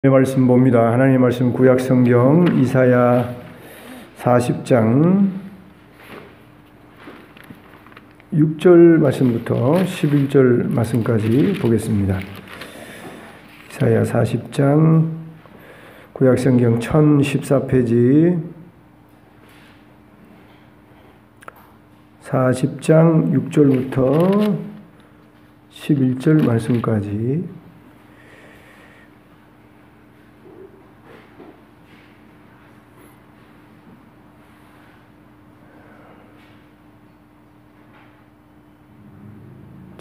말씀 봅니다. 하나님의 말씀 구약 성경 이사야 40장 6절 말씀부터 11절 말씀까지 보겠습니다. 이사야 40장 구약 성경 1014페이지 40장 6절부터 11절 말씀까지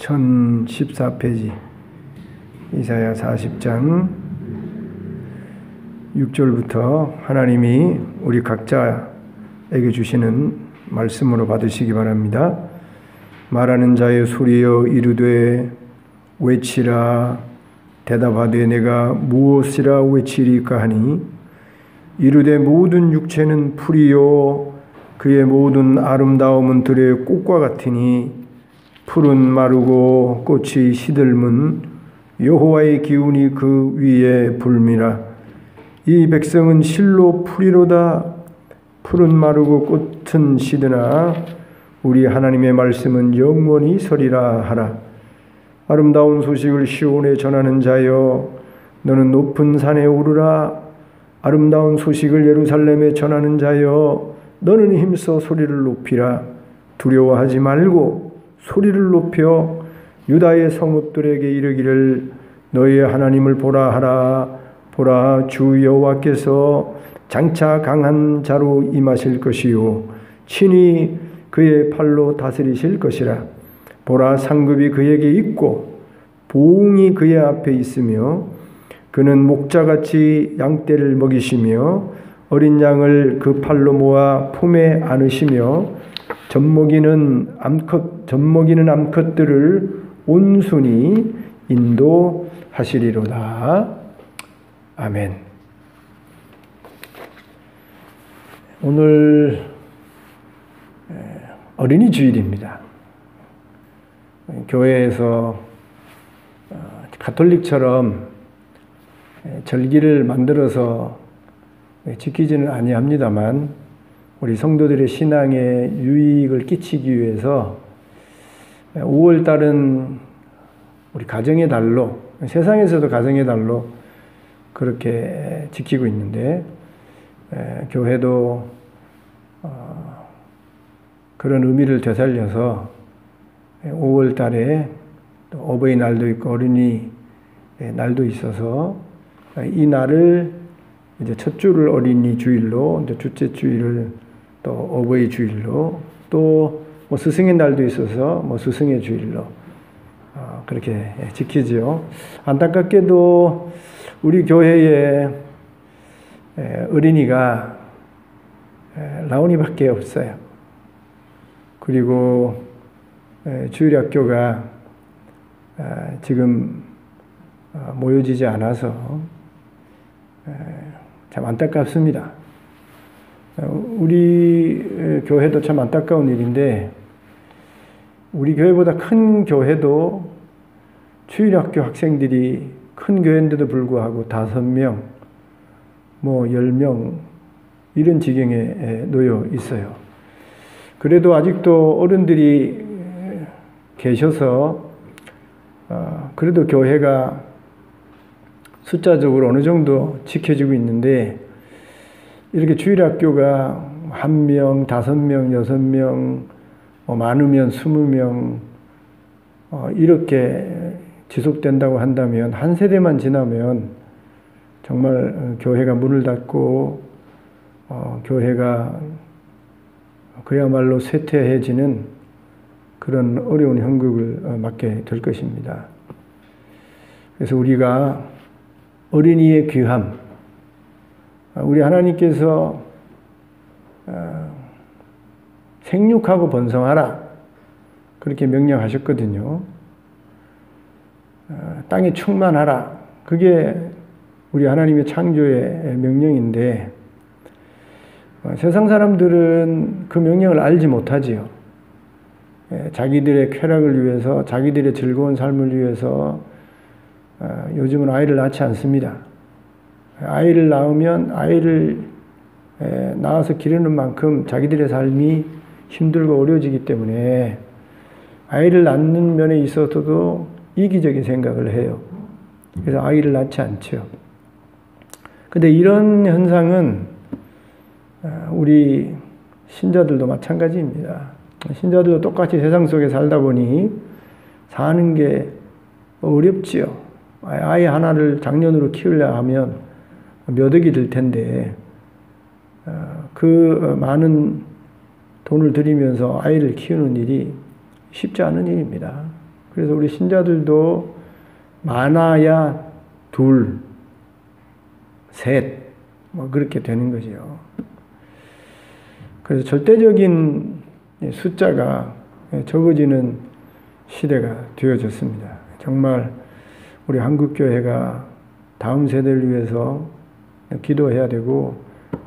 (1014페이지) 이사야 40장 6절부터 하나님이 우리 각자에게 주시는 말씀으로 받으시기 바랍니다. 말하는 자의 소리여 이르되 외치라. 대답하되 내가 무엇이라 외치리까 하니 이르되 모든 육체는 풀이요 그의 모든 아름다움은 들의 꽃과 같으니 풀은 마르고 꽃이 시들문 여호와의 기운이 그 위에 불미라. 이 백성은 실로 풀이로다. 풀은 마르고 꽃은 시드나 우리 하나님의 말씀은 영원히 서리라 하라. 아름다운 소식을 시온에 전하는 자여 너는 높은 산에 오르라. 아름다운 소식을 예루살렘에 전하는 자여 너는 힘써 소리를 높이라. 두려워하지 말고 소리를 높여 유다의 성읍들에게 이르기를 너희의 하나님을 보라 하라. 보라 주 여호와께서 장차 강한 자로 임하실 것이요 친히 그의 팔로 다스리실 것이라. 보라 상급이 그에게 있고 보응이 그의 앞에 있으며 그는 목자같이 양떼를 먹이시며 어린 양을 그 팔로 모아 품에 안으시며 젖먹이는 암컷들을 온순히 인도하시리로다. 아멘. 오늘 어린이 주일입니다. 교회에서 가톨릭처럼 절기를 만들어서 지키지는 아니합니다만 우리 성도들의 신앙에 유익을 끼치기 위해서 5월달은 우리 가정의 달로, 세상에서도 가정의 달로 그렇게 지키고 있는데 교회도 그런 의미를 되살려서 5월달에 어버이날도 있고 어린이 날도 있어서 이 날을 이제 첫 주를 어린이 주일로, 이제 둘째 주일을 또 어버이 주일로, 또 뭐 스승의 날도 있어서 뭐 스승의 주일로 그렇게 지키지요. 안타깝게도 우리 교회에 어린이가 라온이밖에 없어요. 그리고 주일학교가 지금 모여지지 않아서 참 안타깝습니다. 우리 교회도 참 안타까운 일인데 우리 교회보다 큰 교회도 주일학교 학생들이 큰 교회인데도 불구하고 5명, 뭐 10명 이런 지경에 놓여 있어요. 그래도 아직도 어른들이 계셔서 그래도 교회가 숫자적으로 어느 정도 지켜지고 있는데 이렇게 주일학교가 1명, 5명, 6명, 많으면 20명 이렇게 지속된다고 한다면 한 세대만 지나면 정말 교회가 문을 닫고 교회가 그야말로 쇠퇴해지는 그런 어려운 형국을 맞게 될 것입니다. 그래서 우리가 어린이의 귀함, 우리 하나님께서 생육하고 번성하라 그렇게 명령하셨거든요. 땅에 충만하라. 그게 우리 하나님의 창조의 명령인데 세상 사람들은 그 명령을 알지 못하지요. 자기들의 쾌락을 위해서, 자기들의 즐거운 삶을 위해서 요즘은 아이를 낳지 않습니다. 아이를 낳으면 아이를 낳아서 기르는 만큼 자기들의 삶이 힘들고 어려워지기 때문에 아이를 낳는 면에 있어서도 이기적인 생각을 해요. 그래서 아이를 낳지 않죠. 근데 이런 현상은 우리 신자들도 마찬가지입니다. 신자들도 똑같이 세상 속에 살다 보니 사는 게 어렵지요. 아이 하나를 장년으로 키우려 하면 몇 억이 들 텐데 그 많은 돈을 들이면서 아이를 키우는 일이 쉽지 않은 일입니다. 그래서 우리 신자들도 많아야 둘, 셋, 그렇게 되는 거죠. 그래서 절대적인 숫자가 적어지는 시대가 되어졌습니다. 정말 우리 한국교회가 다음 세대를 위해서 기도해야 되고,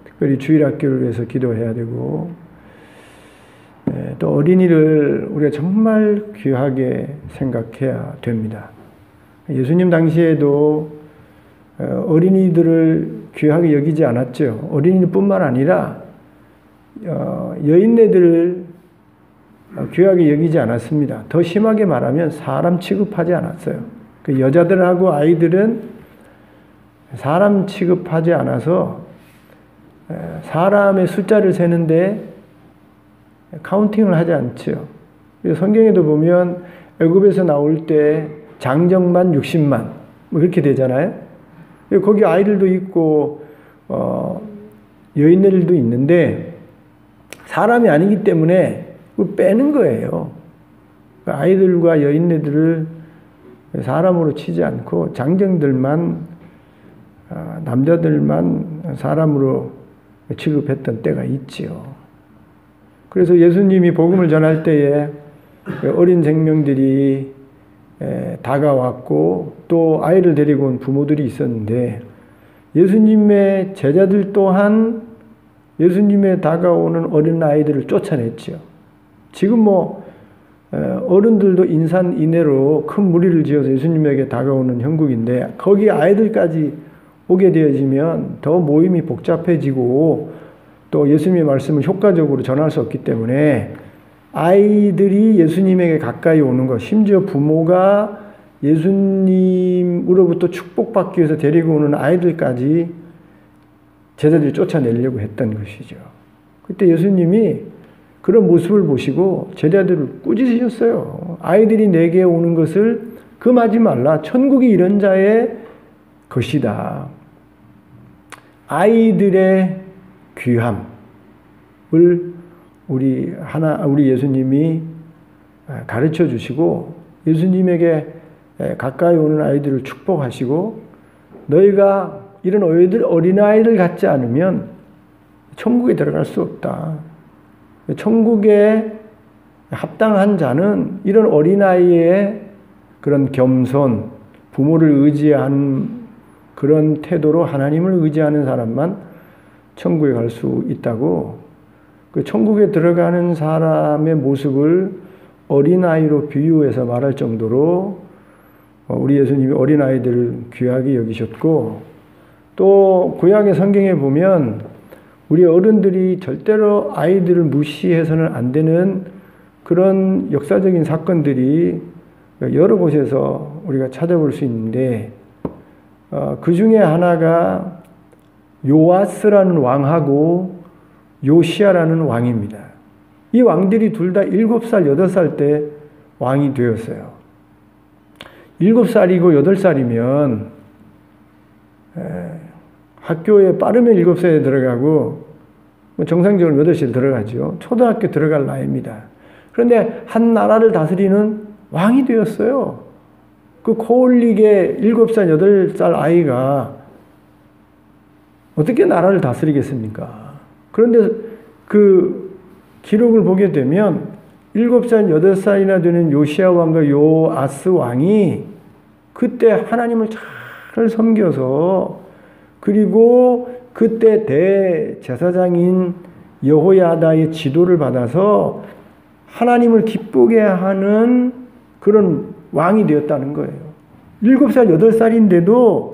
특별히 주일학교를 위해서 기도해야 되고, 또 어린이를 우리가 정말 귀하게 생각해야 됩니다. 예수님 당시에도 어린이들을 귀하게 여기지 않았죠. 어린이뿐만 아니라 여인네들을 귀하게 여기지 않았습니다. 더 심하게 말하면 사람 취급하지 않았어요. 그 여자들하고 아이들은 사람 취급하지 않아서 사람의 숫자를 세는데 카운팅을 하지 않죠. 성경에도 보면 애굽에서 나올 때 장정만 60만 그렇게 되잖아요. 거기 아이들도 있고 여인들도 있는데 사람이 아니기 때문에 빼는 거예요. 아이들과 여인네들을 사람으로 치지 않고 장정들만 남자들만 사람으로 취급했던 때가 있지요. 그래서 예수님이 복음을 전할 때에 어린 생명들이 다가왔고 또 아이를 데리고 온 부모들이 있었는데 예수님의 제자들 또한 예수님의 다가오는 어린 아이들을 쫓아냈죠. 지금 어른들도 인산인해로 큰 무리를 지어서 예수님에게 다가오는 형국인데 거기 아이들까지 오게 되어지면 더 모임이 복잡해지고 또 예수님의 말씀을 효과적으로 전할 수 없기 때문에 아이들이 예수님에게 가까이 오는 것, 심지어 부모가 예수님으로부터 축복받기 위해서 데리고 오는 아이들까지 제자들이 쫓아내려고 했던 것이죠. 그때 예수님이 그런 모습을 보시고 제자들을 꾸짖으셨어요. 아이들이 내게 오는 것을 금하지 말라. 천국이 이런 자의 것이다. 아이들의 귀함을 우리 예수님이 가르쳐 주시고 예수님에게 가까이 오는 아이들을 축복하시고 너희가 이런 어린아이들 같지 않으면 천국에 들어갈 수 없다. 천국에 합당한 자는 이런 어린아이의 그런 겸손, 부모를 의지한 그런 태도로 하나님을 의지하는 사람만 천국에 갈 수 있다고 그 천국에 들어가는 사람의 모습을 어린아이로 비유해서 말할 정도로 우리 예수님이 어린아이들을 귀하게 여기셨고 또 구약의 성경에 보면 우리 어른들이 절대로 아이들을 무시해서는 안 되는 그런 역사적인 사건들이 여러 곳에서 우리가 찾아볼 수 있는데 그 중에 하나가 요아스라는 왕하고 요시야라는 왕입니다. 이 왕들이 둘 다 7살, 8살 때 왕이 되었어요. 7살이고 8살이면 학교에 빠르면 7살에 들어가고 정상적으로 8시에 들어가죠. 초등학교 들어갈 나이입니다. 그런데 한 나라를 다스리는 왕이 되었어요. 그 코올릭의 7살, 8살 아이가 어떻게 나라를 다스리겠습니까? 그런데 그 기록을 보게 되면 7살, 8살이나 되는 요시야 왕과 요아스 왕이 그때 하나님을 잘 섬겨서 그리고 그때 대제사장인 여호야다의 지도를 받아서 하나님을 기쁘게 하는 그런 왕이 되었다는 거예요. 7살, 8살인데도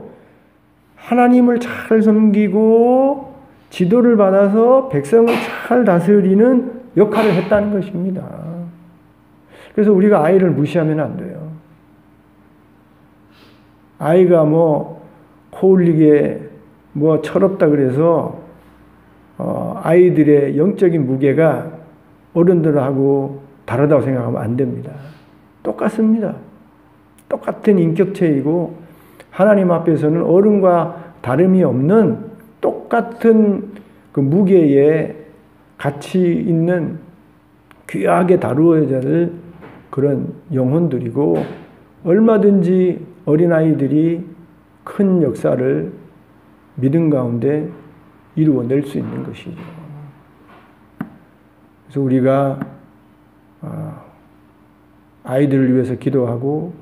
하나님을 잘 섬기고 지도를 받아서 백성을 잘 다스리는 역할을 했다는 것입니다. 그래서 우리가 아이를 무시하면 안 돼요. 아이가 뭐 코 흘리게 뭐 철없다 그래서 아이들의 영적인 무게가 어른들하고 다르다고 생각하면 안 됩니다. 똑같습니다. 똑같은 인격체이고 하나님 앞에서는 어른과 다름이 없는 똑같은 그 무게에 가치 있는 귀하게 다루어야 될 그런 영혼들이고 얼마든지 어린아이들이 큰 역사를 믿음 가운데 이루어낼 수 있는 것이죠. 그래서 우리가 아이들을 위해서 기도하고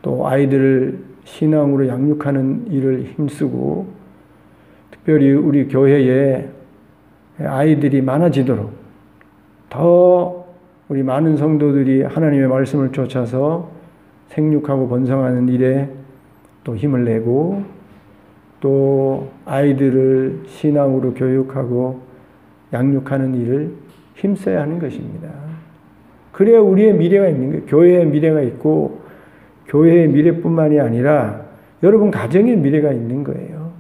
또 아이들을 신앙으로 양육하는 일을 힘쓰고 특별히 우리 교회에 아이들이 많아지도록 더 우리 많은 성도들이 하나님의 말씀을 쫓아서 생육하고 번성하는 일에 또 힘을 내고 또 아이들을 신앙으로 교육하고 양육하는 일을 힘써야 하는 것입니다. 그래야 우리의 미래가 있는 거예요. 교회의 미래가 있고 교회의 미래뿐만이 아니라 여러분 가정의 미래가 있는 거예요.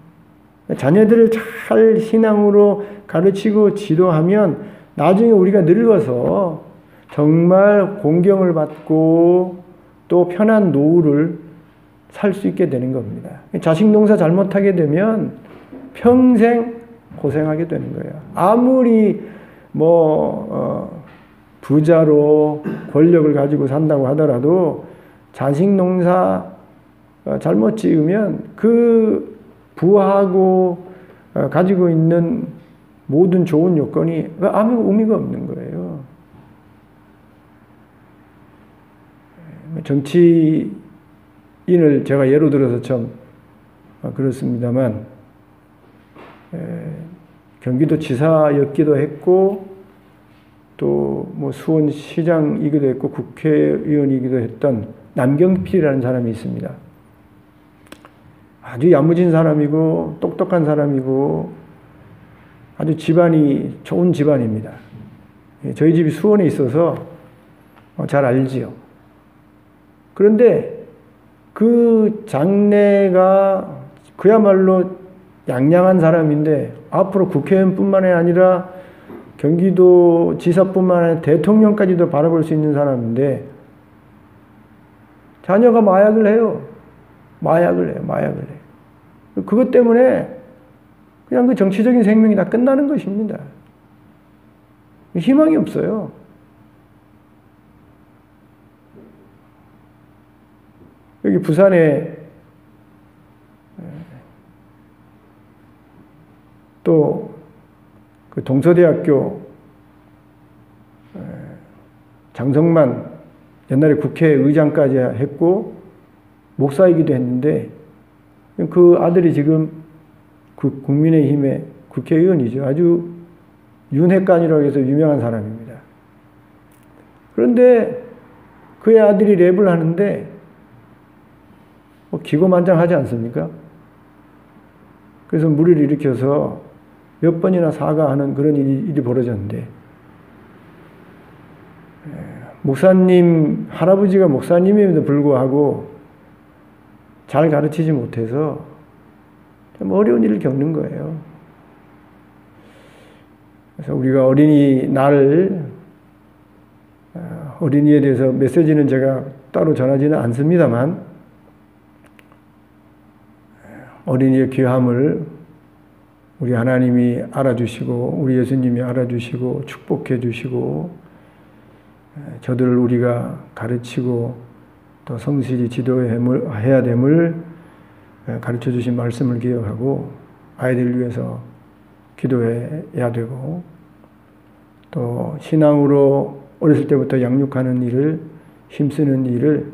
자녀들을 잘 신앙으로 가르치고 지도하면 나중에 우리가 늙어서 정말 공경을 받고 또 편한 노후를 살 수 있게 되는 겁니다. 자식 농사 잘못하게 되면 평생 고생하게 되는 거예요. 아무리 부자로 권력을 가지고 산다고 하더라도 자식 농사 잘못 지으면 그 부하고 가지고 있는 모든 좋은 요건이 아무 의미가 없는 거예요. 정치인을 제가 예로 들어서 참 그렇습니다만 경기도 지사였기도 했고 또 수원시장이기도 했고 국회의원이기도 했던 남경필이라는 사람이 있습니다. 아주 야무진 사람이고 똑똑한 사람이고 아주 집안이 좋은 집안입니다. 저희 집이 수원에 있어서 잘 알지요. 그런데 그 장래가 그야말로 양양한 사람인데 앞으로 국회의원뿐만 아니라 경기도 지사뿐만 아니라 대통령까지도 바라볼 수 있는 사람인데 자녀가 마약을 해요. 마약을 해요. 그것 때문에 그냥 그 정치적인 생명이 다 끝나는 것입니다. 희망이 없어요. 여기 부산에 또 그 동서대학교 장성만 옛날에 국회의장까지 했고 목사이기도 했는데 그 아들이 지금 그 국민의힘의 국회의원이죠. 아주 윤핵관이라고 해서 유명한 사람입니다. 그런데 그의 아들이 랩을 하는데 기고만장하지 않습니까? 그래서 무리를 일으켜서 몇 번이나 사과하는 그런 일이 벌어졌는데 목사님, 할아버지가 목사님임에도 불구하고 잘 가르치지 못해서 참 어려운 일을 겪는 거예요. 그래서 우리가 어린이에 대해서 메시지는 제가 따로 전하지는 않습니다만 어린이의 귀함을 우리 하나님이 알아주시고 우리 예수님이 알아주시고 축복해 주시고 저들을 우리가 가르치고 또 성실히 지도해야 됨을 가르쳐 주신 말씀을 기억하고 아이들을 위해서 기도해야 되고 또 신앙으로 어렸을 때부터 양육하는 일을 힘쓰는 일을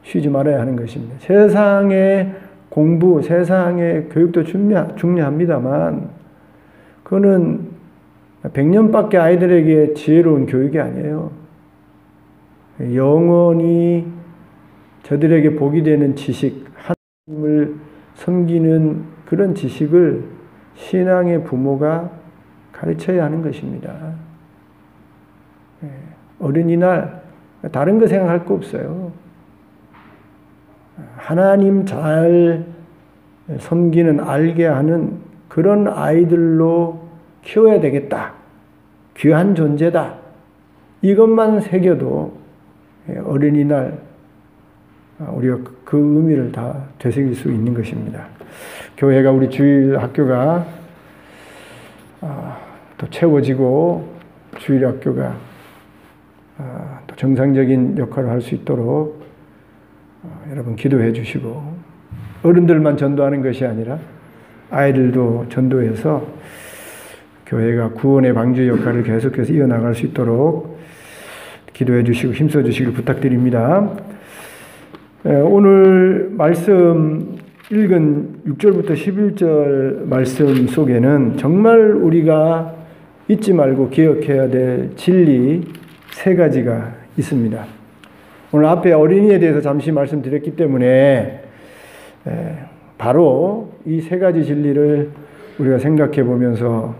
쉬지 말아야 하는 것입니다. 세상의 공부, 세상의 교육도 중요합니다만 그거는 100년밖에 아이들에게 지혜로운 교육이 아니에요. 영원히 저들에게 복이 되는 지식, 하나님을 섬기는 그런 지식을 신앙의 부모가 가르쳐야 하는 것입니다. 어린이날 다른 거 생각할 거 없어요. 하나님 잘 섬기는, 알게 하는 그런 아이들로 키워야 되겠다. 귀한 존재다. 이것만 새겨도 어린이날 우리가 그 의미를 다 되새길 수 있는 것입니다. 교회가, 우리 주일 학교가 또 채워지고 주일 학교가 또 정상적인 역할을 할 수 있도록 여러분 기도해 주시고, 어른들만 전도하는 것이 아니라 아이들도 전도해서 교회가 구원의 방주 역할을 계속해서 이어나갈 수 있도록 기도해 주시고 힘써 주시길 부탁드립니다. 오늘 말씀 읽은 6절부터 11절 말씀 속에는 정말 우리가 잊지 말고 기억해야 될 진리 3가지가 있습니다. 오늘 앞에 어린이에 대해서 잠시 말씀드렸기 때문에 바로 이 3가지 진리를 우리가 생각해 보면서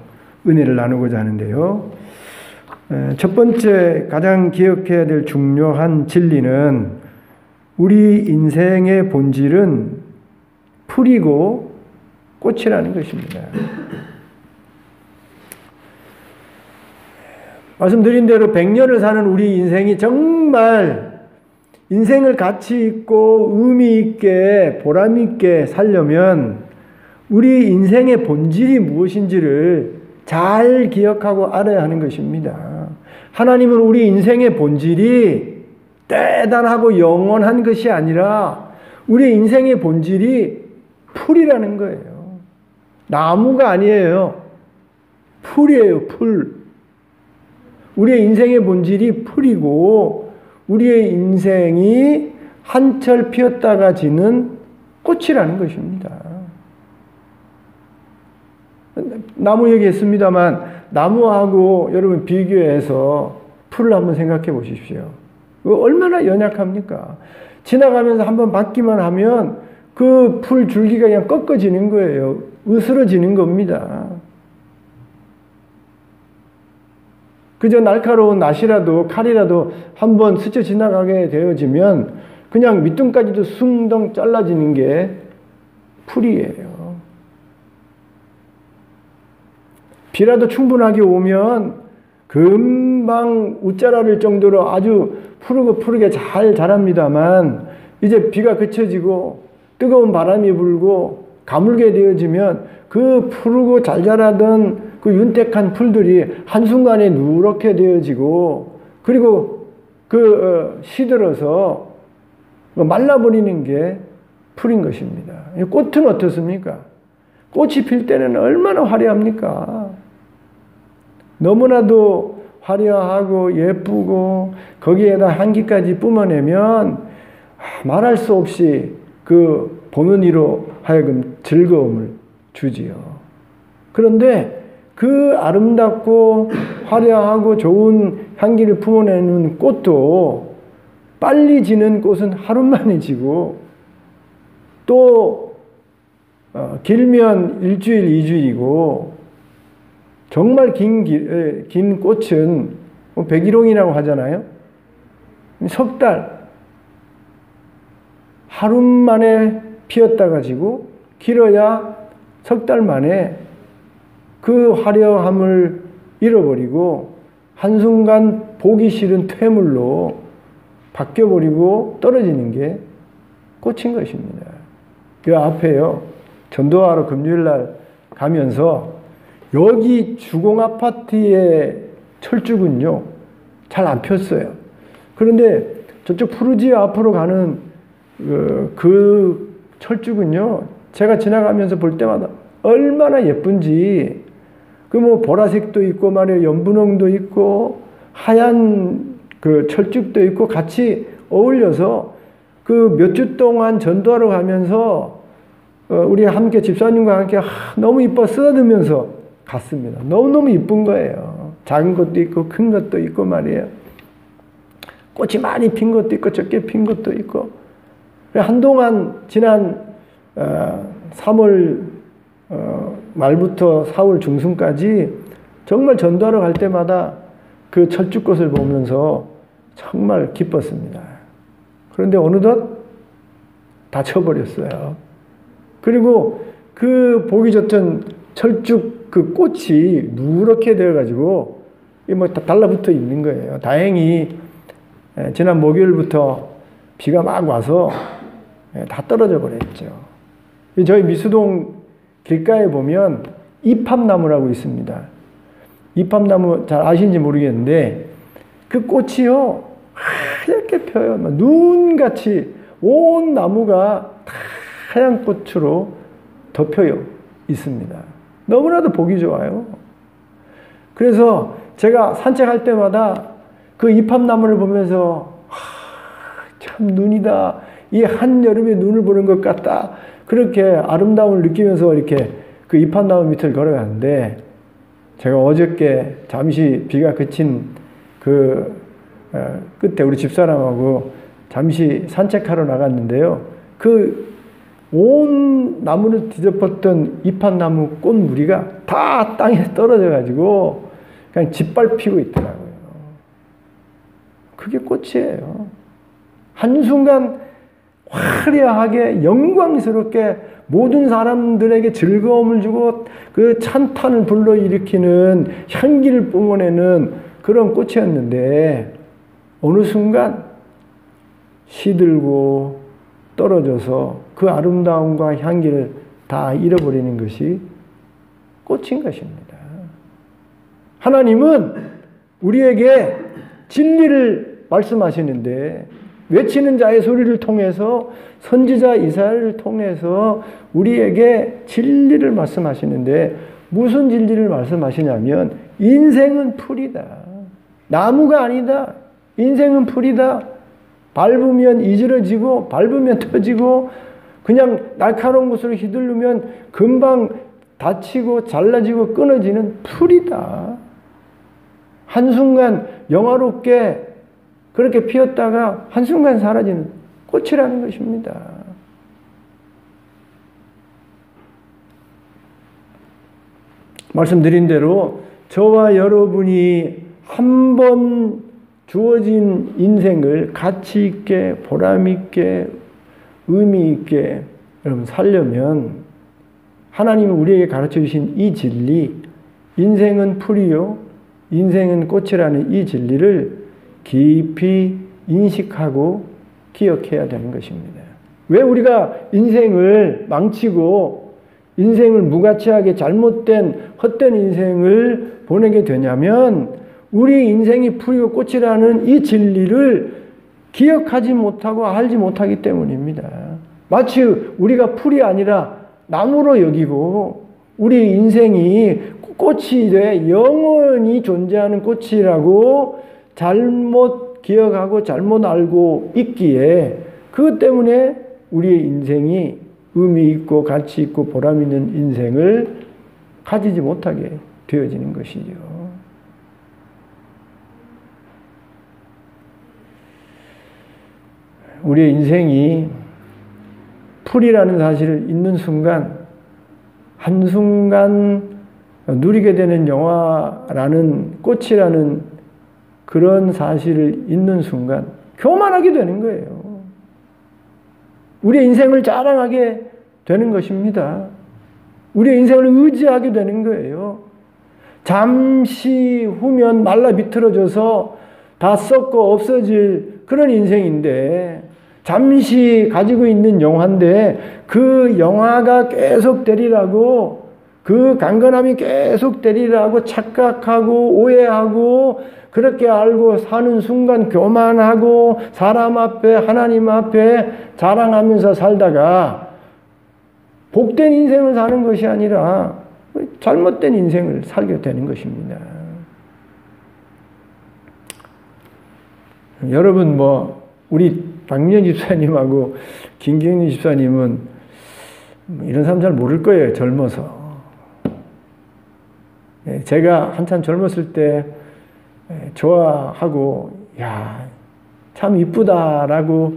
은혜를 나누고자 하는데요. 첫 번째 가장 기억해야 될 중요한 진리는 우리 인생의 본질은 풀이고 꽃이라는 것입니다. 말씀드린 대로 100년을 사는 우리 인생이 정말 인생을 가치 있고 의미 있게 보람 있게 살려면 우리 인생의 본질이 무엇인지를 잘 기억하고 알아야 하는 것입니다. 하나님은 우리 인생의 본질이 대단하고 영원한 것이 아니라 우리 인생의 본질이 풀이라는 거예요. 나무가 아니에요. 풀이에요, 풀. 우리의 인생의 본질이 풀이고 우리의 인생이 한철 피었다가 지는 꽃이라는 것입니다. 나무 얘기했습니다만 나무하고 여러분 비교해서 풀을 한번 생각해 보십시오. 얼마나 연약합니까? 지나가면서 한번 받기만 하면 그 풀 줄기가 그냥 꺾어지는 거예요. 으스러지는 겁니다. 그저 날카로운 낫이라도 칼이라도 한번 스쳐 지나가게 되어지면 그냥 밑둥까지도 숭덩 잘라지는 게 풀이에요. 비라도 충분하게 오면 금방 웃자라릴 정도로 아주 푸르게 잘 자랍니다만 이제 비가 그쳐지고 뜨거운 바람이 불고 가물게 되어지면 그 푸르고 잘 자라던 그 윤택한 풀들이 한순간에 누렇게 되어지고 그리고 시들어서 말라버리는 게 풀인 것입니다. 꽃은 어떻습니까? 꽃이 필 때는 얼마나 화려합니까? 너무나도 화려하고 예쁘고 거기에다 향기까지 뿜어내면 말할 수 없이 그 보는 이로 하여금 즐거움을 주지요. 그런데 그 아름답고 화려하고 좋은 향기를 품어내는 꽃도 빨리 지는 꽃은 하루 만에 지고 또 길면 일주일, 이주일이고 정말 긴 꽃은 백일홍이라고 하잖아요. 석 달, 하루 만에 피었다가 지고 길어야 석 달 만에 그 화려함을 잃어버리고 한순간 보기 싫은 퇴물로 바뀌어버리고 떨어지는 게 꽃인 것입니다. 그 앞에요. 전도하러 금요일날 가면서 여기 주공 아파트의 철쭉은요 잘 안 폈어요. 그런데 저쪽 푸르지오 앞으로 가는 그 철쭉은요 제가 지나가면서 볼 때마다 얼마나 예쁜지 그 보라색도 있고 말이에요. 연분홍도 있고 하얀 그 철쭉도 있고 같이 어울려서 그 몇 주 동안 전도하러 가면서 우리 함께 집사님과 함께 너무 이뻐 쓰다듬으면서 갔습니다. 너무너무 이쁜 거예요. 작은 것도 있고 큰 것도 있고 말이에요. 꽃이 많이 핀 것도 있고 적게 핀 것도 있고 한동안 지난 3월 말부터 4월 중순까지 정말 전도하러 갈 때마다 그 철쭉꽃을 보면서 정말 기뻤습니다. 그런데 어느덧 다쳐버렸어요. 그리고 그 보기 좋던 철쭉 그 꽃이 누렇게 되어가지고 뭐 다 달라붙어 있는 거예요. 다행히 지난 목요일부터 비가 막 와서 다 떨어져 버렸죠. 저희 미수동 길가에 보면 이팝나무라고 있습니다. 이팝나무 잘 아시는지 모르겠는데 그 꽃이요 하얗게 펴요. 눈같이 온 나무가 하얀 꽃으로 덮여 있습니다. 너무나도 보기 좋아요. 그래서 제가 산책할 때마다 그 이팝나무를 보면서 참 눈이다. 이 한여름의 눈을 보는 것 같다. 그렇게 아름다움을 느끼면서 이렇게 그 이팝나무 밑을 걸어가는데 제가 어저께 잠시 비가 그친 그 끝에 우리 집사람하고 잠시 산책하러 나갔는데요. 그 온 나무를 뒤덮었던 이팝나무 꽃무리가 다 땅에 떨어져 가지고 그냥 짓밟히고 있더라고요. 그게 꽃이에요. 한순간 화려하게 영광스럽게 모든 사람들에게 즐거움을 주고 그 찬탄을 불러일으키는 향기를 뿜어내는 그런 꽃이었는데 어느 순간 시들고 떨어져서 그 아름다움과 향기를 다 잃어버리는 것이 꽃인 것입니다. 하나님은 우리에게 진리를 말씀하시는데 외치는 자의 소리를 통해서 선지자 이사야를 통해서 우리에게 진리를 말씀하시는데 무슨 진리를 말씀하시냐면 인생은 풀이다. 나무가 아니다. 인생은 풀이다. 밟으면 이지러지고 밟으면 터지고 그냥 날카로운 것으로 휘두르면 금방 다치고 잘라지고 끊어지는 풀이다. 한순간 영화롭게 그렇게 피었다가 한순간 사라지는 꽃이라는 것입니다. 말씀드린 대로 저와 여러분이 한 번 주어진 인생을 가치 있게 보람 있게 의미 있게 여러분 살려면 하나님이 우리에게 가르쳐 주신 이 진리 인생은 풀이요 인생은 꽃이라는 이 진리를 깊이 인식하고 기억해야 되는 것입니다. 왜 우리가 인생을 망치고 인생을 무가치하게 잘못된 헛된 인생을 보내게 되냐면 우리 인생이 풀이고 꽃이라는 이 진리를 기억하지 못하고 알지 못하기 때문입니다. 마치 우리가 풀이 아니라 나무로 여기고 우리 인생이 꽃이 돼 영원히 존재하는 꽃이라고 잘못 기억하고 잘못 알고 있기에 그것 때문에 우리의 인생이 의미 있고 가치 있고 보람 있는 인생을 가지지 못하게 되어지는 것이죠. 우리의 인생이 풀이라는 사실을 잊는 순간 한순간 누리게 되는 영화라는 꽃이라는 그런 사실을 잊는 순간 교만하게 되는 거예요. 우리의 인생을 자랑하게 되는 것입니다. 우리의 인생을 의지하게 되는 거예요. 잠시 후면 말라 비틀어져서 다 썩고 없어질 그런 인생인데 잠시 가지고 있는 영화인데 그 영화가 계속 되리라고 그 강건함이 계속 되리라고 착각하고 오해하고 그렇게 알고 사는 순간 교만하고 사람 앞에 하나님 앞에 자랑하면서 살다가 복된 인생을 사는 것이 아니라 잘못된 인생을 살게 되는 것입니다. 여러분 우리 박민영 집사님하고 김경림 집사님은 이런 사람 잘 모를 거예요. 젊어서. 제가 한참 젊었을 때 좋아하고 야, 참 이쁘다라고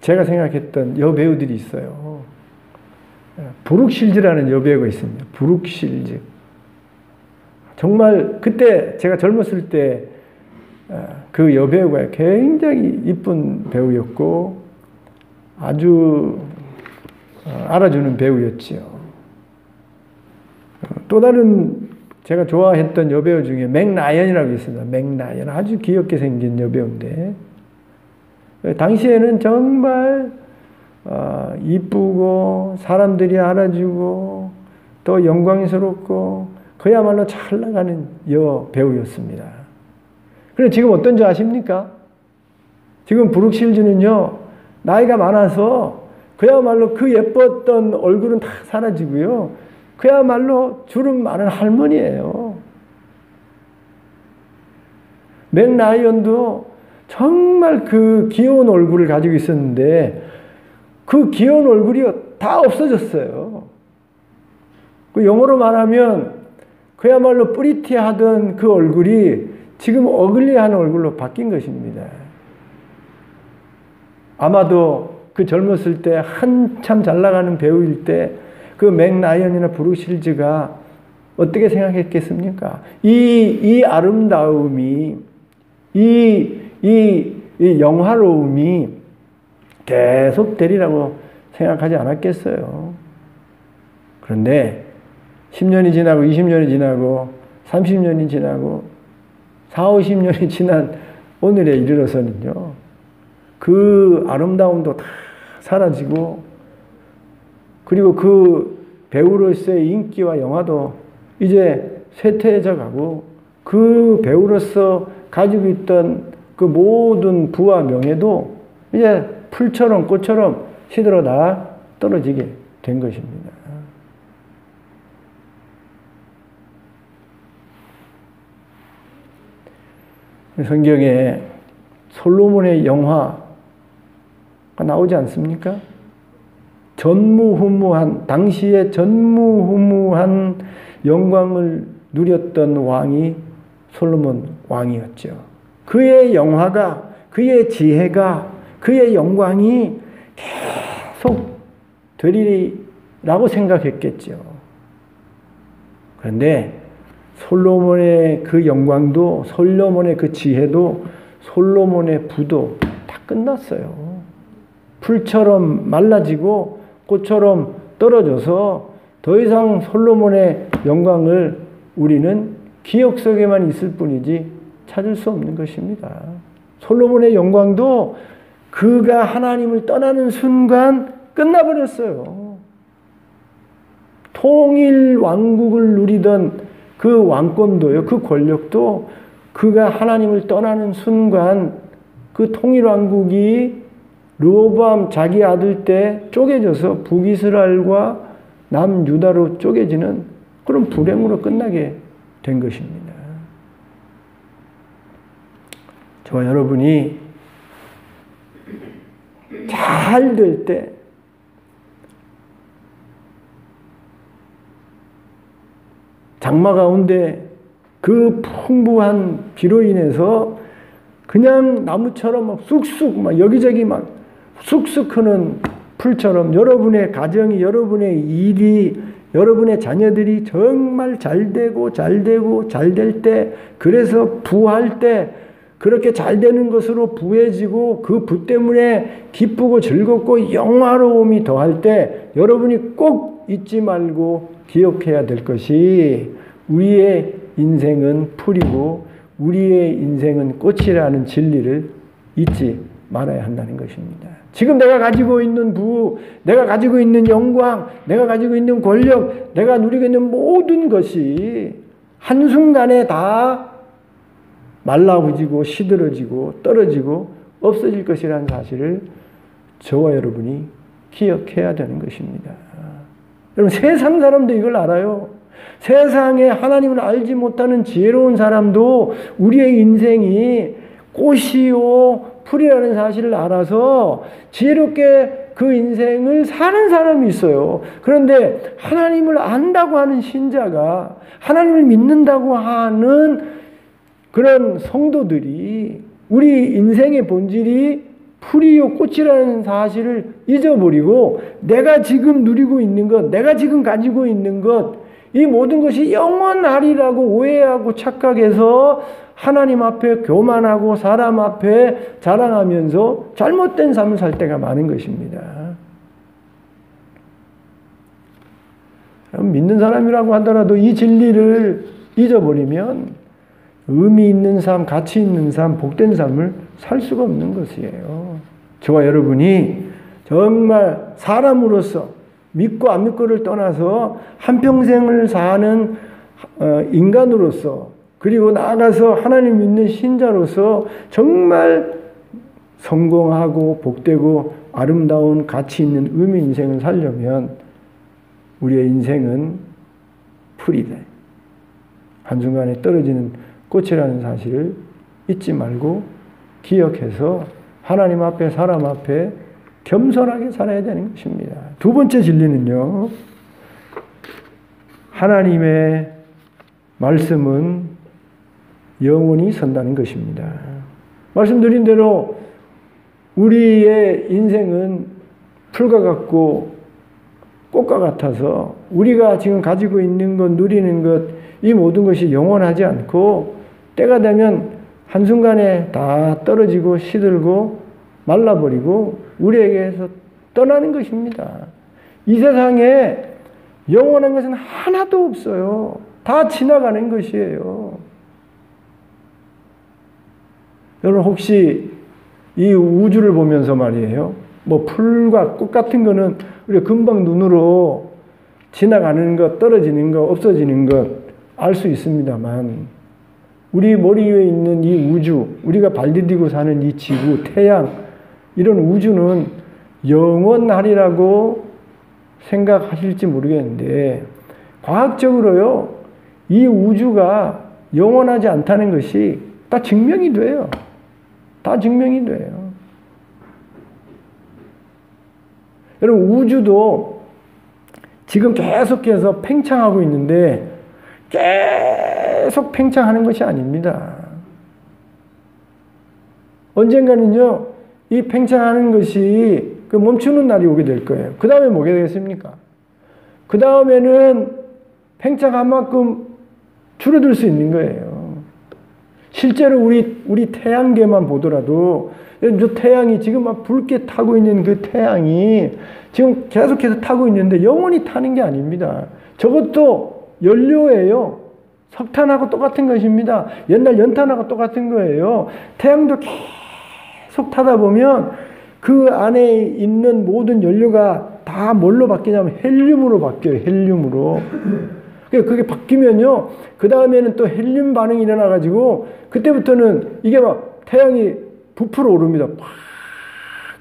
제가 생각했던 여배우들이 있어요. 브룩실즈라는 여배우가 있습니다. 브룩실즈. 정말 그때 제가 젊었을 때 그 여배우가 굉장히 이쁜 배우였고 아주 알아주는 배우였지요. 또 다른 제가 좋아했던 여배우 중에 맥 라이언이라고 있습니다. 맥 라이언. 아주 귀엽게 생긴 여배우인데 당시에는 정말 이쁘고 사람들이 알아주고 또 영광스럽고 그야말로 잘 나가는 여배우였습니다. 그런데 지금 어떤지 아십니까? 지금 브룩실즈는요, 나이가 많아서 그야말로 그 예뻤던 얼굴은 다 사라지고요. 그야말로 주름 많은 할머니예요. 맥 라이언도 정말 그 귀여운 얼굴을 가지고 있었는데 그 귀여운 얼굴이 다 없어졌어요. 그 영어로 말하면 그야말로 뿌리티하던 그 얼굴이 지금 어글리한 얼굴로 바뀐 것입니다. 아마도 그 젊었을 때 한참 잘 나가는 배우일 때 그 맥 라이언이나 브룩실즈가 어떻게 생각했겠습니까? 이 아름다움이, 이 영화로움이 계속 되리라고 생각하지 않았겠어요. 그런데 10년이 지나고 20년이 지나고 30년이 지나고 40, 50년이 지난 오늘에 이르러서는요. 그 아름다움도 다 사라지고 그리고 그 배우로서의 인기와 영화도 이제 쇠퇴해져 가고 그 배우로서 가지고 있던 그 모든 부와 명예도 이제 풀처럼 꽃처럼 시들어 다 떨어지게 된 것입니다. 성경에 솔로몬의 영화가 나오지 않습니까? 전무후무한, 당시에 전무후무한 영광을 누렸던 왕이 솔로몬 왕이었죠. 그의 영화가, 그의 지혜가, 그의 영광이 계속 되리라고 생각했겠죠. 그런데 솔로몬의 그 영광도, 솔로몬의 그 지혜도, 솔로몬의 부도 다 끝났어요. 풀처럼 말라지고 꽃처럼 떨어져서 더 이상 솔로몬의 영광을 우리는 기억 속에만 있을 뿐이지 찾을 수 없는 것입니다. 솔로몬의 영광도 그가 하나님을 떠나는 순간 끝나버렸어요. 통일 왕국을 누리던 그 왕권도요, 그 권력도 그가 하나님을 떠나는 순간 그 통일 왕국이 르호보암 자기 아들 때 쪼개져서 북이스라엘과 남유다로 쪼개지는 그런 불행으로 끝나게 된 것입니다. 저와 여러분이 잘 될 때 장마 가운데 그 풍부한 비로 인해서 그냥 나무처럼 막 쑥쑥 막 여기저기 막 쑥쑥 크는 풀처럼 여러분의 가정이, 여러분의 일이, 여러분의 자녀들이 정말 잘 되고 잘 될 때, 그래서 부할 때 그렇게 잘 되는 것으로 부해지고 그 부 때문에 기쁘고 즐겁고 영화로움이 더할 때 여러분이 꼭 잊지 말고 기억해야 될 것이 우리의 인생은 풀이고 우리의 인생은 꽃이라는 진리를 잊지 말아야 한다는 것입니다. 지금 내가 가지고 있는 부, 내가 가지고 있는 영광, 내가 가지고 있는 권력, 내가 누리고 있는 모든 것이 한순간에 다 말라부지고 시들어지고 떨어지고 없어질 것이라는 사실을 저와 여러분이 기억해야 되는 것입니다. 여러분, 세상 사람도 이걸 알아요. 세상에 하나님을 알지 못하는 지혜로운 사람도 우리의 인생이 꽃이요 풀이라는 사실을 알아서 지혜롭게 그 인생을 사는 사람이 있어요. 그런데 하나님을 안다고 하는 신자가, 하나님을 믿는다고 하는 그런 성도들이 우리 인생의 본질이 풀이요 꽃이라는 사실을 잊어버리고 내가 지금 누리고 있는 것, 내가 지금 가지고 있는 것, 이 모든 것이 영원하리라고 오해하고 착각해서 하나님 앞에 교만하고 사람 앞에 자랑하면서 잘못된 삶을 살 때가 많은 것입니다. 믿는 사람이라고 하더라도 이 진리를 잊어버리면 의미 있는 삶, 가치 있는 삶, 복된 삶을 살 수가 없는 것이에요. 저와 여러분이 정말 사람으로서 믿고 안 믿고를 떠나서 한평생을 사는 인간으로서 그리고 나아가서 하나님 믿는 신자로서 정말 성공하고 복되고 아름다운 가치 있는 의미 인생을 살려면 우리의 인생은 풀이다. 한순간에 떨어지는 꽃이라는 사실을 잊지 말고 기억해서 하나님 앞에 사람 앞에 겸손하게 살아야 되는 것입니다. 두 번째 진리는요. 하나님의 말씀은 영원히 선다는 것입니다. 말씀드린 대로 우리의 인생은 풀과 같고 꽃과 같아서 우리가 지금 가지고 있는 것, 누리는 것, 이 모든 것이 영원하지 않고 때가 되면 한순간에 다 떨어지고 시들고 말라버리고 우리에게서 떠나는 것입니다. 이 세상에 영원한 것은 하나도 없어요. 다 지나가는 것이에요. 여러분 혹시 이 우주를 보면서 말이에요. 뭐 풀과 꽃 같은 거는 우리가 금방 눈으로 지나가는 것, 떨어지는 것, 없어지는 것 알 수 있습니다만 우리 머리 위에 있는 이 우주, 우리가 발디디고 사는 이 지구, 태양, 이런 우주는 영원하리라고 생각하실지 모르겠는데 과학적으로요, 이 우주가 영원하지 않다는 것이 다 증명이 돼요. 다 증명이 돼요. 여러분 우주도 지금 계속해서 팽창하고 있는데 계속 팽창하는 것이 아닙니다. 언젠가는요, 이 팽창하는 것이 멈추는 날이 오게 될 거예요. 그 다음에 뭐게 되겠습니까? 그 다음에는 팽창한 만큼 줄어들 수 있는 거예요. 실제로 우리 태양계만 보더라도 저 태양이 지금 막 붉게 타고 있는 그 태양이 지금 계속해서 타고 있는데 영원히 타는 게 아닙니다. 저것도 연료예요. 석탄하고 똑같은 것입니다. 옛날 연탄하고 똑같은 거예요. 태양도 계속 타다 보면 그 안에 있는 모든 연료가 다 뭘로 바뀌냐면 헬륨으로 바뀌어요. 헬륨으로. 그게 바뀌면요, 그 다음에는 또 헬륨 반응이 일어나가지고 그때부터는 이게 막 태양이 부풀어 오릅니다.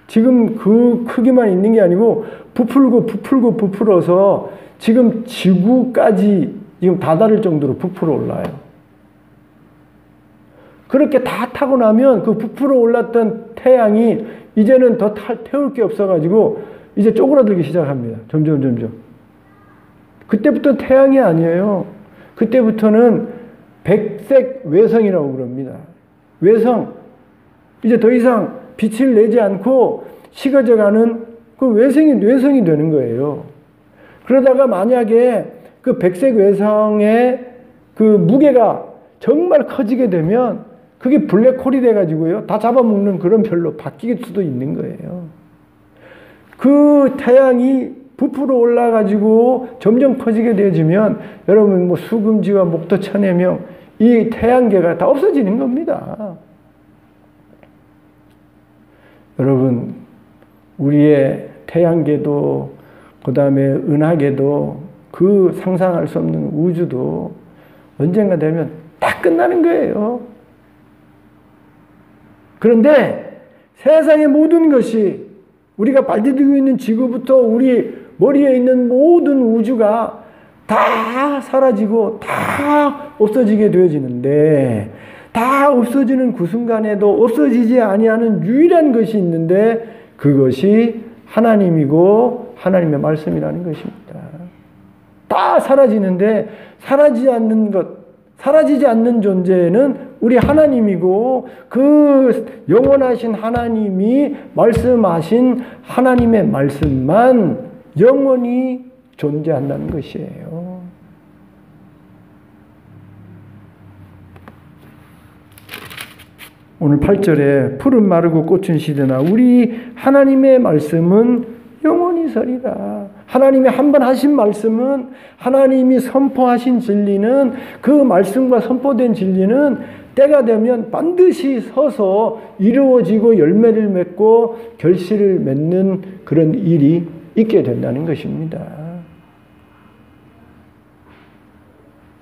지금 그 크기만 있는 게 아니고 부풀어서 지금 지구까지 지금 다다를 정도로 부풀어 올라요. 그렇게 다 타고 나면 그 부풀어 올랐던 태양이 이제는 더 태울 게 없어가지고 이제 쪼그라들기 시작합니다. 점점. 그때부터 태양이 아니에요. 그때부터는 백색 외성이라고 그럽니다. 외성. 이제 더 이상 빛을 내지 않고 식어져가는 그 외성이 되는 거예요. 그러다가 만약에 그 백색 외성의 그 무게가 정말 커지게 되면 그게 블랙홀이 돼가지고요, 다 잡아먹는 그런 별로 바뀔 수도 있는 거예요. 그 태양이 부풀어 올라가지고 점점 커지게 되어지면 여러분 뭐 수금지와 목도 천해명 이 태양계가 다 없어지는 겁니다. 여러분 우리의 태양계도 그 다음에 은하계도 그 상상할 수 없는 우주도 언젠가 되면 다 끝나는 거예요. 그런데 세상의 모든 것이 우리가 발디디고 있는 지구부터 우리 머리에 있는 모든 우주가 다 사라지고 다 없어지게 되어지는데 다 없어지는 그 순간에도 없어지지 아니하는 유일한 것이 있는데 그것이 하나님이고 하나님의 말씀이라는 것입니다. 다 사라지는데 사라지지 않는 것, 사라지지 않는 존재는 우리 하나님이고 그 영원하신 하나님이 말씀하신 하나님의 말씀만 영원히 존재한다는 것이에요. 오늘 8절에 푸른 마르고 꽃은 시드나 우리 하나님의 말씀은 영원히 서리라. 하나님이 한 번 하신 말씀은, 하나님이 선포하신 진리는, 그 말씀과 선포된 진리는 때가 되면 반드시 서서 이루어지고 열매를 맺고 결실을 맺는 그런 일이 있게 된다는 것입니다.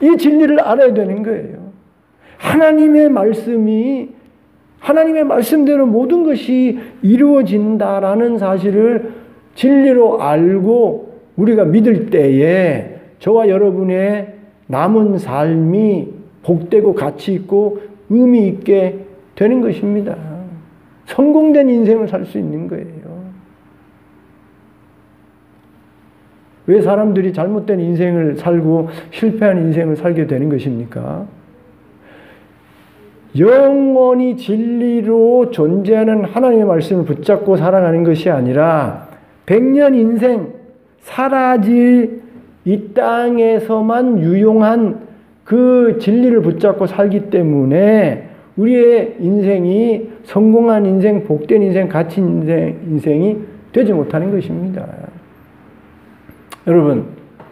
이 진리를 알아야 되는 거예요. 하나님의 말씀이, 하나님의 말씀대로 모든 것이 이루어진다라는 사실을 진리로 알고 우리가 믿을 때에 저와 여러분의 남은 삶이 복되고 가치 있고 의미 있게 되는 것입니다. 성공된 인생을 살 수 있는 거예요. 왜 사람들이 잘못된 인생을 살고 실패한 인생을 살게 되는 것입니까? 영원히 진리로 존재하는 하나님의 말씀을 붙잡고 살아가는 것이 아니라 100년 인생 사라질 이 땅에서만 유용한 그 진리를 붙잡고 살기 때문에 우리의 인생이 성공한 인생, 복된 인생, 가치 있는 인생이 되지 못하는 것입니다. 여러분,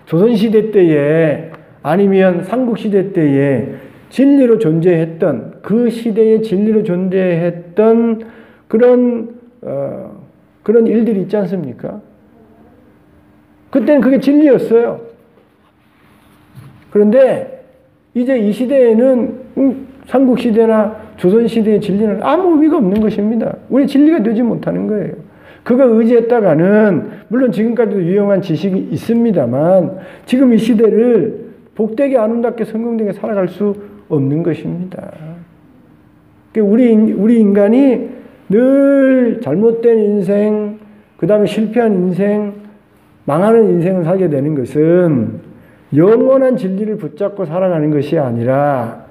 조선시대 때에 아니면 삼국시대 때에 진리로 존재했던, 그 시대에 진리로 존재했던 그런 일들이 있지 않습니까? 그때는 그게 진리였어요. 그런데 이제 이 시대에는 삼국시대나 조선시대의 진리는 아무 의미가 없는 것입니다. 우리 진리가 되지 못하는 거예요. 그거 의지했다가는 물론 지금까지도 유용한 지식이 있습니다만 지금 이 시대를 복되게 아름답게 성공되게 살아갈 수 없는 것입니다. 우리 인간이 늘 잘못된 인생, 그 다음에 실패한 인생, 망하는 인생을 살게 되는 것은 영원한 진리를 붙잡고 살아가는 것이 아니라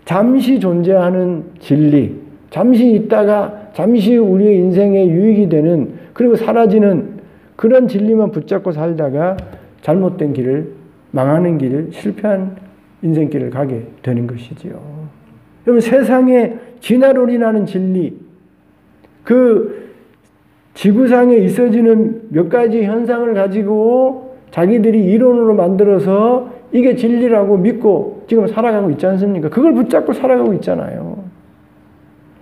잠시 존재하는 진리, 잠시 있다가 잠시 우리의 인생에 유익이 되는, 그리고 사라지는 그런 진리만 붙잡고 살다가 잘못된 길을, 망하는 길을, 실패한 인생길을 가게 되는 것이지요. 여러분, 세상에 진화론이라는 진리, 그 지구상에 있어지는 몇 가지 현상을 가지고 자기들이 이론으로 만들어서 이게 진리라고 믿고 지금 살아가고 있지 않습니까? 그걸 붙잡고 살아가고 있잖아요.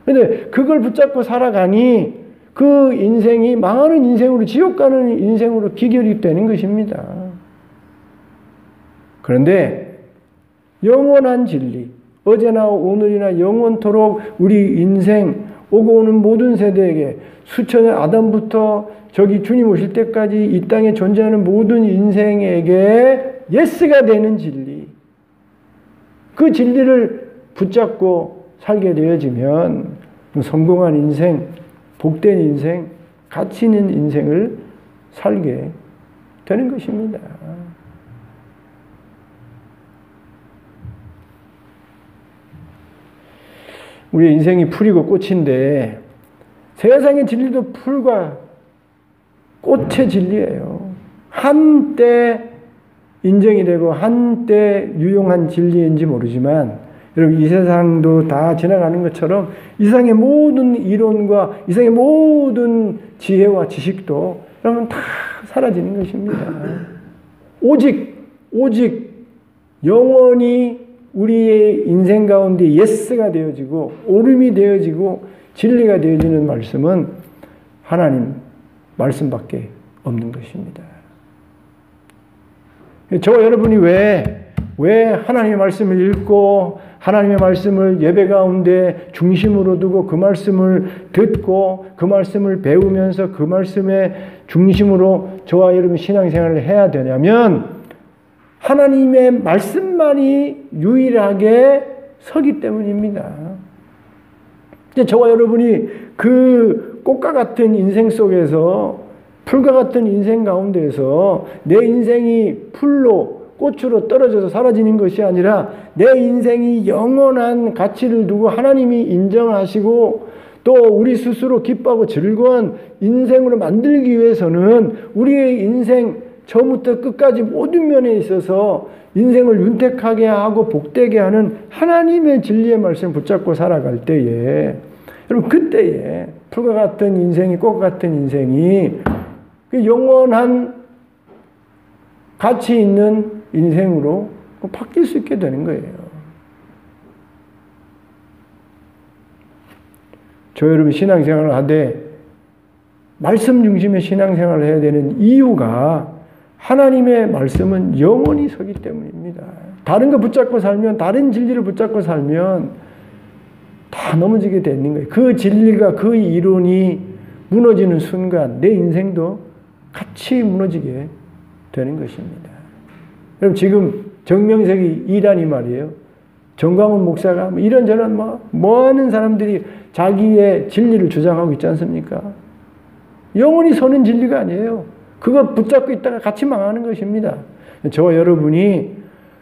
근데 그걸 붙잡고 살아가니 그 인생이 망하는 인생으로, 지옥 가는 인생으로 기결이 되는 것입니다. 그런데 영원한 진리, 어제나 오늘이나 영원토록 우리 인생 오고 오는 모든 세대에게 수천의 아담부터 저기 주님 오실 때까지 이 땅에 존재하는 모든 인생에게 예스가 되는 진리, 그 진리를 붙잡고 살게 되어지면 성공한 인생, 복된 인생, 가치 있는 인생을 살게 되는 것입니다. 우리의 인생이 풀이고 꽃인데 세상의 진리도 풀과 꽃의 진리예요. 한때 인정이 되고 한때 유용한 진리인지 모르지만 여러분, 이 세상도 다 지나가는 것처럼 이 세상의 모든 이론과 이 세상의 모든 지혜와 지식도 여러분 다 사라지는 것입니다. 오직 영원히 우리의 인생 가운데 예스가 되어지고 옳음이 되어지고 진리가 되어지는 말씀은 하나님 말씀밖에 없는 것입니다. 저와 여러분이 왜 하나님의 말씀을 읽고 하나님의 말씀을 예배 가운데 중심으로 두고 그 말씀을 듣고 그 말씀을 배우면서 그 말씀의 중심으로 저와 여러분 신앙생활을 해야 되냐면 하나님의 말씀만이 유일하게 서기 때문입니다. 저와 여러분이 그 꽃과 같은 인생 속에서, 풀과 같은 인생 가운데서 내 인생이 풀로 꽃으로 떨어져서 사라지는 것이 아니라 내 인생이 영원한 가치를 두고 하나님이 인정하시고 또 우리 스스로 기뻐하고 즐거운 인생으로 만들기 위해서는 우리의 인생 처음부터 끝까지 모든 면에 있어서 인생을 윤택하게 하고 복되게 하는 하나님의 진리의 말씀을 붙잡고 살아갈 때에 여러분 그때에 풀과 같은 인생이 꽃과 같은 인생이 그 영원한 가치 있는 인생으로 바뀔 수 있게 되는 거예요. 저 여러분 신앙생활을 하되 말씀 중심의 신앙생활을 해야 되는 이유가 하나님의 말씀은 영원히 서기 때문입니다. 다른 거 붙잡고 살면 다른 진리를 붙잡고 살면 다 넘어지게 되는 거예요. 그 진리가 그 이론이 무너지는 순간 내 인생도 같이 무너지게 되는 것입니다. 여러분 지금 정명석이 이단이 말이에요. 정광훈 목사가 이런저런 많은 사람들이 자기의 진리를 주장하고 있지 않습니까? 영원히 서는 진리가 아니에요. 그거 붙잡고 있다가 같이 망하는 것입니다. 저와 여러분이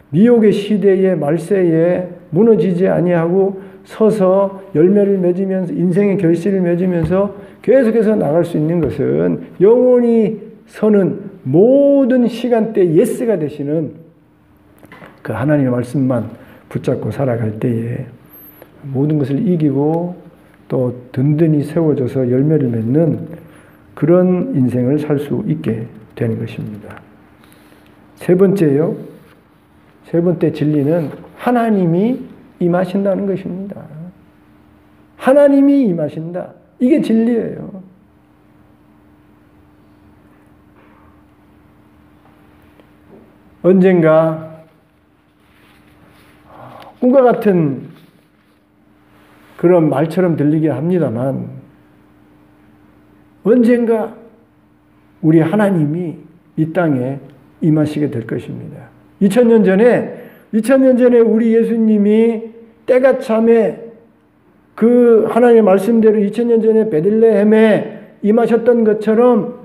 미혹의 시대의 말세에 무너지지 아니하고 서서 열매를 맺으면서 인생의 결실을 맺으면서 계속해서 나갈 수 있는 것은 영원히 서는 모든 시간대 예스가 되시는 그 하나님의 말씀만 붙잡고 살아갈 때에 모든 것을 이기고 또 든든히 세워져서 열매를 맺는 그런 인생을 살 수 있게 되는 것입니다. 세 번째요. 세 번째 진리는 하나님이 임하신다는 것입니다. 하나님이 임하신다. 이게 진리예요. 언젠가 꿈과 같은 그런 말처럼 들리게 합니다만 언젠가 우리 하나님이 이 땅에 임하시게 될 것입니다. 2000년 전에 우리 예수님이 때가 참에 그 하나님의 말씀대로 2000년 전에 베들레헴에 임하셨던 것처럼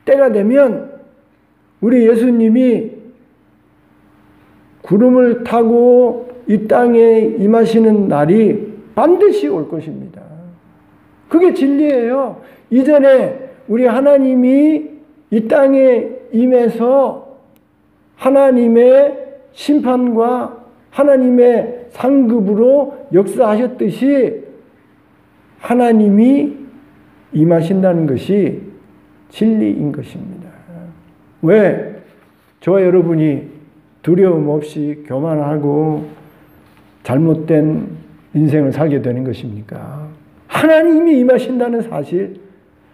때가 되면 우리 예수님이 구름을 타고 이 땅에 임하시는 날이 반드시 올 것입니다. 그게 진리예요. 이전에 우리 하나님이 이 땅에 임해서 하나님의 심판과 하나님의 상급으로 역사하셨듯이 하나님이 임하신다는 것이 진리인 것입니다. 왜 저와 여러분이 두려움 없이 교만하고 잘못된 인생을 살게 되는 것입니까? 하나님이 임하신다는 사실,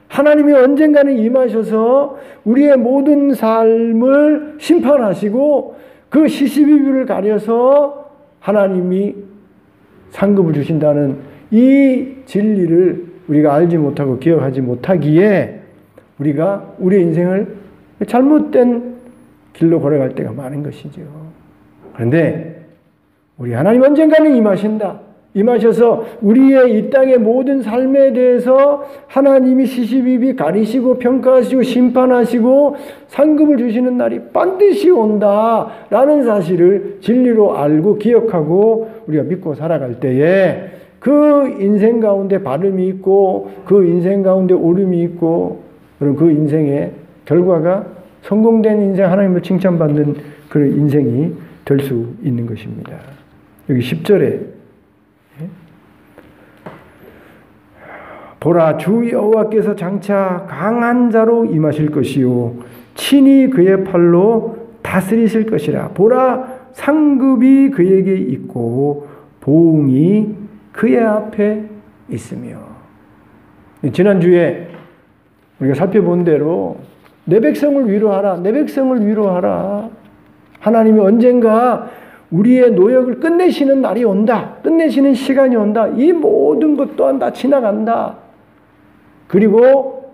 하나님이 언젠가는 임하셔서 우리의 모든 삶을 심판하시고 그 시시비비를 가려서 하나님이 상급을 주신다는 이 진리를 우리가 알지 못하고 기억하지 못하기에 우리가 우리의 인생을 잘못된 길로 걸어갈 때가 많은 것이죠. 그런데 우리 하나님 언젠가는 임하신다. 임하셔서 우리의 이 땅의 모든 삶에 대해서 하나님이 시시비비 가리시고 평가하시고 심판하시고 상급을 주시는 날이 반드시 온다라는 사실을 진리로 알고 기억하고 우리가 믿고 살아갈 때에 그 인생 가운데 바름이 있고 그 인생 가운데 오름이 있고 그런 그 인생의 결과가 성공된 인생, 하나님을 칭찬받는 그런 인생이 될 수 있는 것입니다. 여기 10절에 보라, 주 여호와께서 장차 강한 자로 임하실 것이요 친히 그의 팔로 다스리실 것이라. 보라, 상급이 그에게 있고 보응이 그의 앞에 있으며. 지난주에 우리가 살펴본 대로 내 백성을 위로하라, 내 백성을 위로하라. 하나님이 언젠가 우리의 노역을 끝내시는 날이 온다. 끝내시는 시간이 온다. 이 모든 것 또한 다 지나간다. 그리고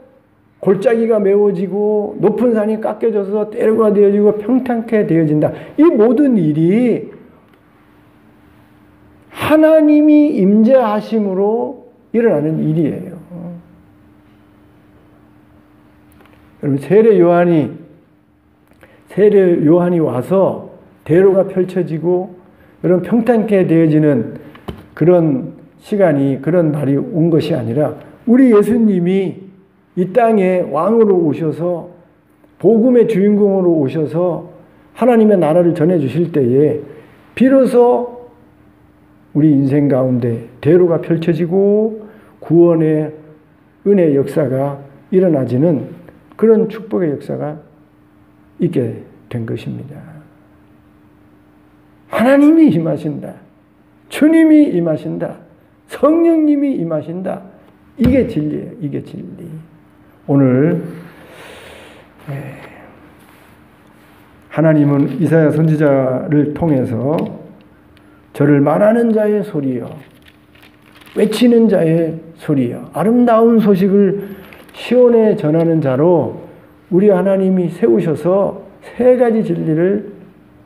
골짜기가 메워지고 높은 산이 깎여져서 때로가 되어지고 평탄케 되어진다. 이 모든 일이 하나님이 임재하심으로 일어나는 일이에요. 여러분 세례 요한이 와서 대로가 펼쳐지고 여러분 평탄케 되어지는 그런 시간이 그런 날이 온 것이 아니라 우리 예수님이 이 땅에 왕으로 오셔서 복음의 주인공으로 오셔서 하나님의 나라를 전해주실 때에 비로소 우리 인생 가운데 대로가 펼쳐지고 구원의 은혜의 역사가 일어나지는 그런 축복의 역사가 있게 된 것입니다. 하나님이 임하신다. 주님이 임하신다. 성령님이 임하신다. 이게 진리예요. 이게 진리. 오늘 하나님은 이사야 선지자를 통해서 저를 말하는 자의 소리여, 외치는 자의 소리여, 아름다운 소식을 시온에 전하는 자로 우리 하나님이 세우셔서 세 가지 진리를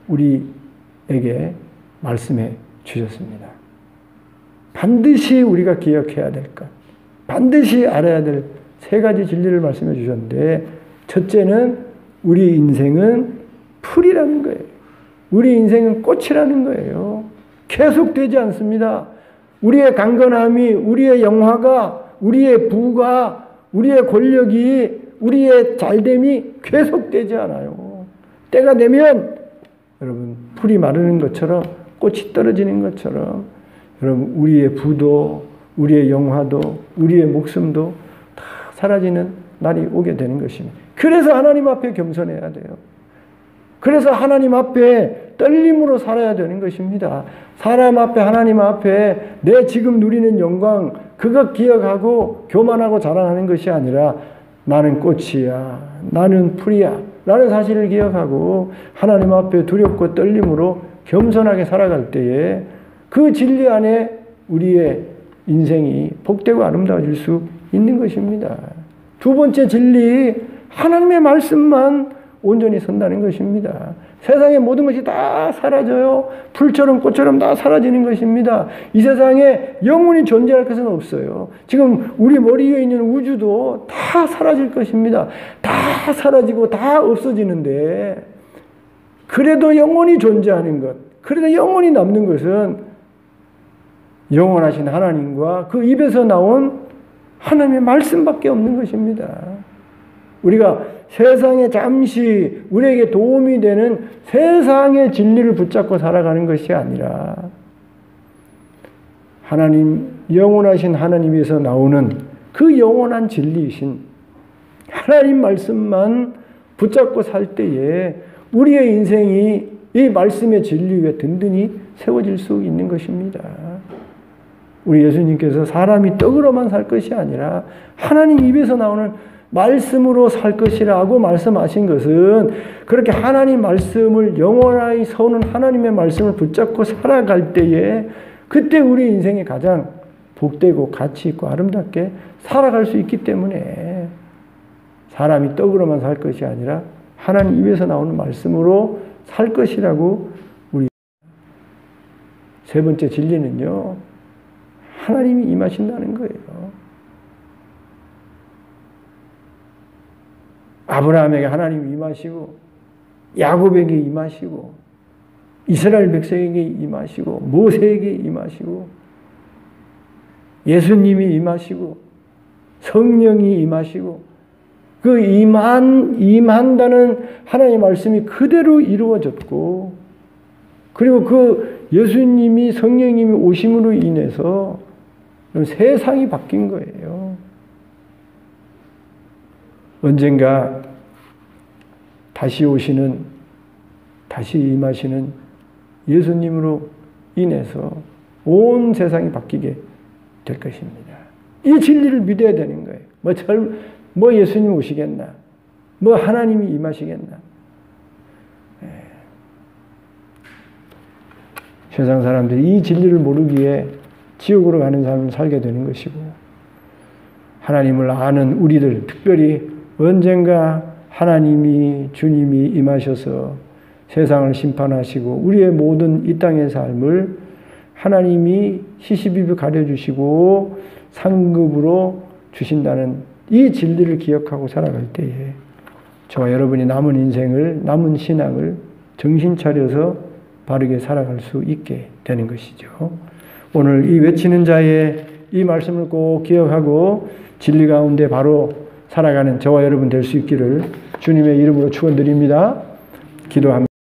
우리에게 말씀해 주셨습니다. 반드시 우리가 기억해야 될 것, 반드시 알아야 될 세 가지 진리를 말씀해 주셨는데, 첫째는 우리 인생은 풀이라는 거예요. 우리 인생은 꽃이라는 거예요. 계속되지 않습니다. 우리의 강건함이, 우리의 영화가, 우리의 부가, 우리의 권력이, 우리의 잘됨이 계속되지 않아요. 때가 되면 여러분 풀이 마르는 것처럼, 꽃이 떨어지는 것처럼 여러분 우리의 부도, 우리의 영화도, 우리의 목숨도 다 사라지는 날이 오게 되는 것입니다. 그래서 하나님 앞에 겸손해야 돼요. 그래서 하나님 앞에 떨림으로 살아야 되는 것입니다. 사람 앞에, 하나님 앞에 내 지금 누리는 영광, 그것 기억하고 교만하고 자랑하는 것이 아니라 나는 꽃이야, 나는 풀이야 라는 사실을 기억하고 하나님 앞에 두렵고 떨림으로 겸손하게 살아갈 때에 그 진리 안에 우리의 인생이 복되고 아름다워질 수 있는 것입니다. 두 번째 진리, 하나님의 말씀만 온전히 선다는 것입니다. 세상의 모든 것이 다 사라져요. 풀처럼 꽃처럼 다 사라지는 것입니다. 이 세상에 영원히 존재할 것은 없어요. 지금 우리 머리 위에 있는 우주도 다 사라질 것입니다. 다 사라지고 다 없어지는데 그래도 영원히 존재하는 것, 그래도 영원히 남는 것은 영원하신 하나님과 그 입에서 나온 하나님의 말씀밖에 없는 것입니다. 우리가 세상에 잠시 우리에게 도움이 되는 세상의 진리를 붙잡고 살아가는 것이 아니라 하나님, 영원하신 하나님에서 나오는 그 영원한 진리이신 하나님 말씀만 붙잡고 살 때에 우리의 인생이 이 말씀의 진리 위에 든든히 세워질 수 있는 것입니다. 우리 예수님께서 사람이 떡으로만 살 것이 아니라 하나님 입에서 나오는 말씀으로 살 것이라고 말씀하신 것은 그렇게 하나님 말씀을 영원히 서는 하나님의 말씀을 붙잡고 살아갈 때에 그때 우리 인생이 가장 복되고 가치 있고 아름답게 살아갈 수 있기 때문에 사람이 떡으로만 살 것이 아니라 하나님 입에서 나오는 말씀으로 살 것이라고 우리 세 번째 진리는요, 하나님이 임하신다는 거예요. 아브라함에게 하나님이 임하시고 야곱에게 임하시고 이스라엘 백성에게 임하시고 모세에게 임하시고 예수님이 임하시고 성령이 임하시고 그 임한다는 하나님의 말씀이 그대로 이루어졌고 그리고 그 예수님이 성령님이 오심으로 인해서 세상이 바뀐 거예요. 언젠가 다시 오시는, 다시 임하시는 예수님으로 인해서 온 세상이 바뀌게 될 것입니다. 이 진리를 믿어야 되는 거예요. 뭐 예수님 오시겠나? 뭐 하나님이 임하시겠나? 세상 사람들이 이 진리를 모르기에 지옥으로 가는 삶을 살게 되는 것이고 하나님을 아는 우리들, 특별히 언젠가 하나님이 주님이 임하셔서 세상을 심판하시고 우리의 모든 이 땅의 삶을 하나님이 시시비비 가려주시고 상급으로 주신다는 이 진리를 기억하고 살아갈 때에 저와 여러분이 남은 인생을, 남은 신앙을 정신 차려서 바르게 살아갈 수 있게 되는 것이죠. 오늘 이 외치는 자의 이 말씀을 꼭 기억하고 진리 가운데 바로 살아가는 저와 여러분 될 수 있기를 주님의 이름으로 축원드립니다. 기도합니다.